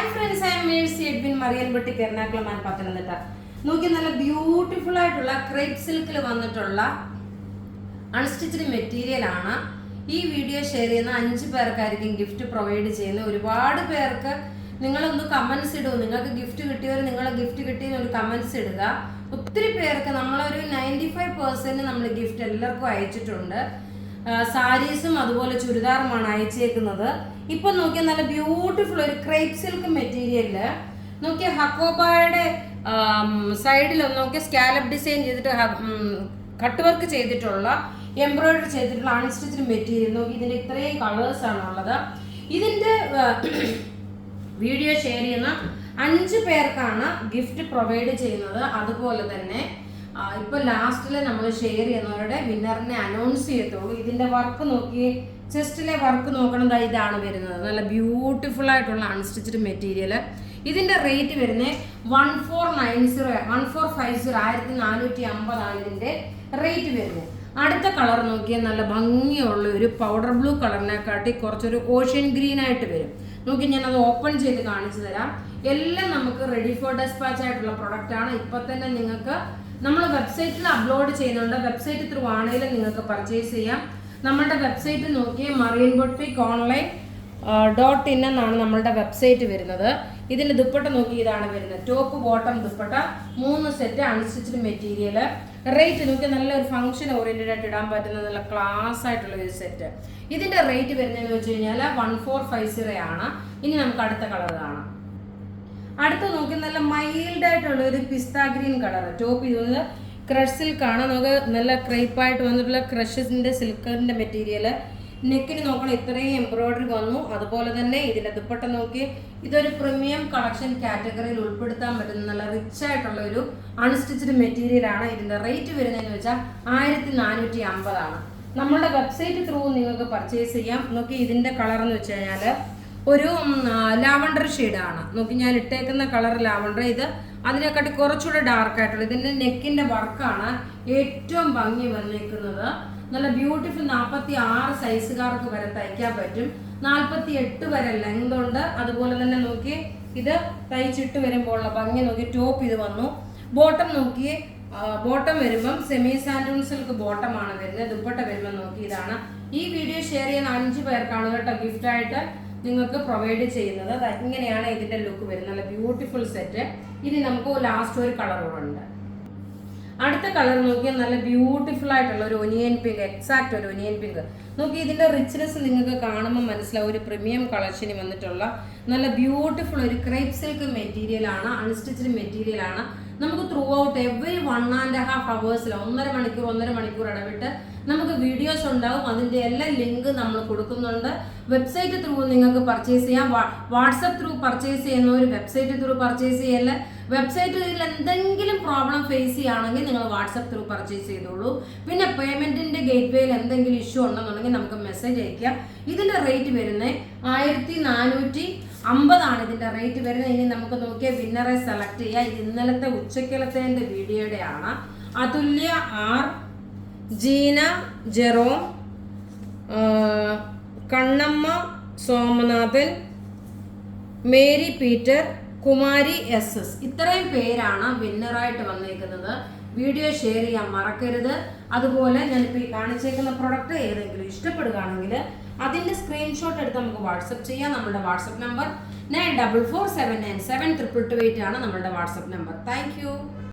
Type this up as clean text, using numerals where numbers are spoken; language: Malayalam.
Hi friends, I am Mercy Edwin Mariyanpatti Ernakulam and Pathanamthitta. നോക്കി, നല്ല ബ്യൂട്ടിഫുൾ ആയിട്ടുള്ള ക്രേപ്പ് സിൽക്കിൽ വന്നിട്ടുള്ള അൺസ്റ്റിച്ച്ഡ് മെറ്റീരിയൽ ആണ്. ഈ വീഡിയോ ഷെയർ ചെയ്യുന്ന 5 പേർക്കായിരിക്കും ഗിഫ്റ്റ് പ്രൊവൈഡ് ചെയ്യുന്നത്. ഒരുപാട് പേർക്ക് നിങ്ങളൊന്ന് കമൻസ് ഇടുക. നിങ്ങൾക്ക് ഗിഫ്റ്റ് കിട്ടിയവർ നിങ്ങളെ ഗിഫ്റ്റ് കിട്ടിയെന്ന് ഒരു കമൻസ് ഇടുക. ഒത്തിരി പേർക്ക് നമ്മളൊരു 95% നമ്മൾ ഗിഫ്റ്റ് എല്ലാവർക്കും അയച്ചിട്ടുണ്ട്. സാരീസും അതുപോലെ ചുരിദാറുമാണ് അയച്ചേക്കുന്നത്. ഇപ്പൊ നോക്കിയാൽ നല്ല ബ്യൂട്ടിഫുൾ ഒരു ക്രേപ്പ് സിൽക്ക് മെറ്റീരിയല് നോക്കിയാൽ ഹക്കോബായുടെ സൈഡിൽ നോക്കിയാൽ സ്കാലപ്പ് ഡിസൈൻ ചെയ്തിട്ട് കട്ട് വർക്ക് ചെയ്തിട്ടുള്ള എംബ്രോയിഡറി ചെയ്തിട്ടുള്ള അൺസ്റ്റിച്ച്ഡ് മെറ്റീരിയൽ നോക്കി. ഇതിന്റെ ഇത്രയും കളേഴ്സ് ആണ് ഉള്ളത്. ഇതിന്റെ വീഡിയോ ഷെയർ ചെയ്യുന്ന 5 പേർക്കാണ് ഗിഫ്റ്റ് പ്രൊവൈഡ് ചെയ്യുന്നത്. അതുപോലെ തന്നെ ഇപ്പൊ ലാസ്റ്റില് നമ്മൾ ഷെയർ ചെയ്യുന്നവരുടെ വിന്നറിനെ അനൗൺസ് ചെയ്യത്തുള്ളൂ. ഇതിന്റെ വർക്ക് നോക്കി, ചെസ്റ്റിലെ വർക്ക് നോക്കണം. ഇതാണ് വരുന്നത്. നല്ല ബ്യൂട്ടിഫുൾ ആയിട്ടുള്ള അൺസ്റ്റിച്ച്ഡ് മെറ്റീരിയൽ. ഇതിന്റെ റേറ്റ് വരുന്നത് 1450 1450 ആണ് ഇതിന്റെ റേറ്റ് വരുന്നത്. അടുത്ത കളർ നോക്കിയാൽ നല്ല ഭംഗിയുള്ള ഒരു പൗഡർ ബ്ലൂ കളറിനെക്കാട്ടി കുറച്ചൊരു ഓഷ്യൻ ഗ്രീൻ ആയിട്ട് വരും. നോക്കി, ഞാൻ അത് ഓപ്പൺ ചെയ്ത് കാണിച്ചു തരാം. എല്ലാം നമുക്ക് റെഡി ഫോർ ഡെസ്പാച്ച് ആയിട്ടുള്ള പ്രൊഡക്റ്റ് ആണ്. ഇപ്പൊ തന്നെ നിങ്ങൾക്ക് നമ്മൾ വെബ്സൈറ്റിൽ അപ്ലോഡ് ചെയ്യുന്നുണ്ട്. വെബ്സൈറ്റ് ത്രൂ ആണെങ്കിലും നിങ്ങൾക്ക് പർച്ചേസ് ചെയ്യാം. നമ്മളുടെ വെബ്സൈറ്റ് നോക്കിയാൽ marianboutique.in എന്നാണ് നമ്മളുടെ വെബ്സൈറ്റ് വരുന്നത്. ഇതിന്റെ ദുപ്പട്ട നോക്കി, ഇതാണ് വരുന്നത്. Top bottom dupatta 3 set unstitched material. Rate നോക്കി, നല്ലൊരു ഫംഗ്ഷൻ ഓറിയന്റഡ് ആയിട്ട് ഇടാൻ പറ്റുന്ന നല്ല ക്ലാസ് ആയിട്ടുള്ള ഒരു സെറ്റ്. ഇതിന്റെ റേറ്റ് വരുന്നതെന്ന് വെച്ച് കഴിഞ്ഞാൽ 1450 ആണ്. ഇനി നമുക്ക് അടുത്ത കളർ കാണാം. അടുത്ത നോക്കി, നല്ല മൈൽഡ് ആയിട്ടുള്ള ഒരു പിസ്ത ഗ്രീൻ കളർ. ടോപ്പ് ചെയ്തത് ക്രഷ് സിൽക്കാണ്. നമുക്ക് നല്ല ക്രേപ്പായിട്ട് വന്നിട്ടുള്ള ക്രഷിന്റെ സിൽക്കിന്റെ മെറ്റീരിയൽ. നെക്കിന് നോക്കണം, ഇത്രയും എംബ്രോയിഡറി വന്നു. അതുപോലെ തന്നെ ഇതിന്റെ ദുപ്പട്ട നോക്കി, ഇതൊരു പ്രീമിയം കളക്ഷൻ കാറ്റഗറിയിൽ ഉൾപ്പെടുത്താൻ പറ്റുന്ന നല്ല റിച്ച് ആയിട്ടുള്ള ഒരു അൺസ്റ്റിച്ച്ഡ് മെറ്റീരിയൽ ആണ്. ഇതിന്റെ റേറ്റ് വരുന്നതെന്ന് വെച്ചാൽ 1450 ആണ്. നമ്മളുടെ വെബ്സൈറ്റ് ത്രൂ നിങ്ങൾക്ക് പർച്ചേസ് ചെയ്യാം. നോക്കി, ഇതിന്റെ കളർ എന്ന് വെച്ച് കഴിഞ്ഞാൽ ഒരു ലാവണ്ടർ ഷെയ്ഡാണ്. നോക്കി, ഞാൻ ഇട്ടേക്കുന്ന കളർ ലാവണ്ടർ. ഇത് അതിനെക്കാട്ടി കുറച്ചുകൂടെ ഡാർക്ക് ആയിട്ടുള്ള ഇതിന്റെ നെക്കിന്റെ വർക്കാണ് ഏറ്റവും ഭംഗി വന്നേക്കുന്നത്. നല്ല ബ്യൂട്ടിഫുൾ 46 സൈസുകാർക്ക് വരെ തയ്ക്കാൻ പറ്റും. 48 വരെ ലെങ്ത് ഉണ്ട്. അതുപോലെ തന്നെ നോക്കി, ഇത് തയ്ച്ചിട്ട് വരുമ്പോൾ ഭംഗി നോക്കി. ടോപ്പ് ഇത് വന്നു. ബോട്ടം നോക്കി, ബോട്ടം വരുമ്പം സെമി സാൻഡൂൺ സിൽക്ക് ബോട്ടമാണ് വരുന്നത്. ദുപ്പട്ട വരുമ്പോൾ നോക്കി, ഇതാണ്. ഈ വീഡിയോ ഷെയർ ചെയ്യുന്ന 5 പേർക്കാണ് കേട്ടോ ഗിഫ്റ്റ് ആയിട്ട് നിങ്ങൾക്ക് പ്രൊവൈഡ് ചെയ്യുന്നത്. ഇങ്ങനെയാണ് ഇതിന്റെ ലുക്ക് വരുന്നത്. നല്ല ബ്യൂട്ടിഫുൾ സെറ്റ്. ഇനി നമുക്ക് ലാസ്റ്റ് ഒരു കളർ കൂടെ ഉണ്ട്. അടുത്ത കളർ നോക്കിയാൽ നല്ല ബ്യൂട്ടിഫുൾ ആയിട്ടുള്ള ഒരു ഒനിയൻ പിങ്ക്, എക്സാക്ട് ഒരു ഒനിയൻ പിങ്ക്. നോക്കി, ഇതിന്റെ റിച്ച്നെസ് നിങ്ങൾക്ക് കാണുമ്പോൾ മനസ്സിലാവും. ഒരു പ്രീമിയം കളക്ഷന് വന്നിട്ടുള്ള നല്ല ബ്യൂട്ടിഫുൾ ഒരു ക്രേപ്പ് സിൽക്ക് മെറ്റീരിയൽ ആണ്. അൺസ്റ്റിച്ച്ഡ് മെറ്റീരിയൽ ആണ്. നമുക്ക് ത്രൂ ഔട്ട് എവറി 1.5 hours 1.5 മണിക്കൂർ ഇടവിട്ട് നമുക്ക് വീഡിയോസ് ഉണ്ടാവും. അതിന്റെ എല്ലാ ലിങ്ക് നമ്മൾ കൊടുക്കുന്നുണ്ട്. വെബ്സൈറ്റ് ത്രൂ നിങ്ങൾക്ക് പർച്ചേസ് ചെയ്യാം. വാട്സപ്പ് ത്രൂ പർച്ചേസ് ചെയ്യുന്നവർ വെബ്സൈറ്റ് ത്രൂ പർച്ചേസ് ചെയ്യല്ല. വെബ്സൈറ്റിൽ എന്തെങ്കിലും പ്രോബ്ലം ഫേസ് ചെയ്യുകയാണെങ്കിൽ നിങ്ങൾ വാട്സപ്പ് ത്രൂ പർച്ചേസ് ചെയ്തോളൂ. പിന്നെ പേയ്മെന്റിന്റെ ഗേറ്റ് വേയിൽ എന്തെങ്കിലും ഇഷ്യൂ ഉണ്ടെന്നുണ്ടെങ്കിൽ നമുക്ക് മെസ്സേജ് അയക്കാം. ഇതിന്റെ റേറ്റ് വരുന്നത് 1450 ആണ് ഇതിന്റെ റേറ്റ് വരുന്നത്. ഇനി നമുക്ക് നോക്കിയാൽ വിന്നറെ സെലക്ട് ചെയ്യാം. ഇത് ഇന്നലത്തെ ഉച്ചക്കലത്തെ വീഡിയോയുടെ ആണ്. അതുല്യ ആർ, ജീന ജെറോം, കണ്ണമ്മ സോമനാഥൻ, മേരി പീറ്റർ, കുമാരി SS, ഇത്രയും പേരാണ് വിന്നറായിട്ട് വന്നേക്കുന്നത്. വീഡിയോ ഷെയർ ചെയ്യാൻ മറക്കരുത്. അതുപോലെ ഞാനിപ്പോൾ ഈ കാണിച്ചേക്കുന്ന പ്രൊഡക്റ്റ് ഏതെങ്കിലും ഇഷ്ടപ്പെടുകയാണെങ്കിൽ അതിന്റെ സ്ക്രീൻഷോട്ട് എടുത്ത് നമുക്ക് വാട്സപ്പ് ചെയ്യാം. നമ്മുടെ വാട്സപ്പ് നമ്പർ 9447972228 ആണ് നമ്മുടെ വാട്സപ്പ് നമ്പർ. Thank you.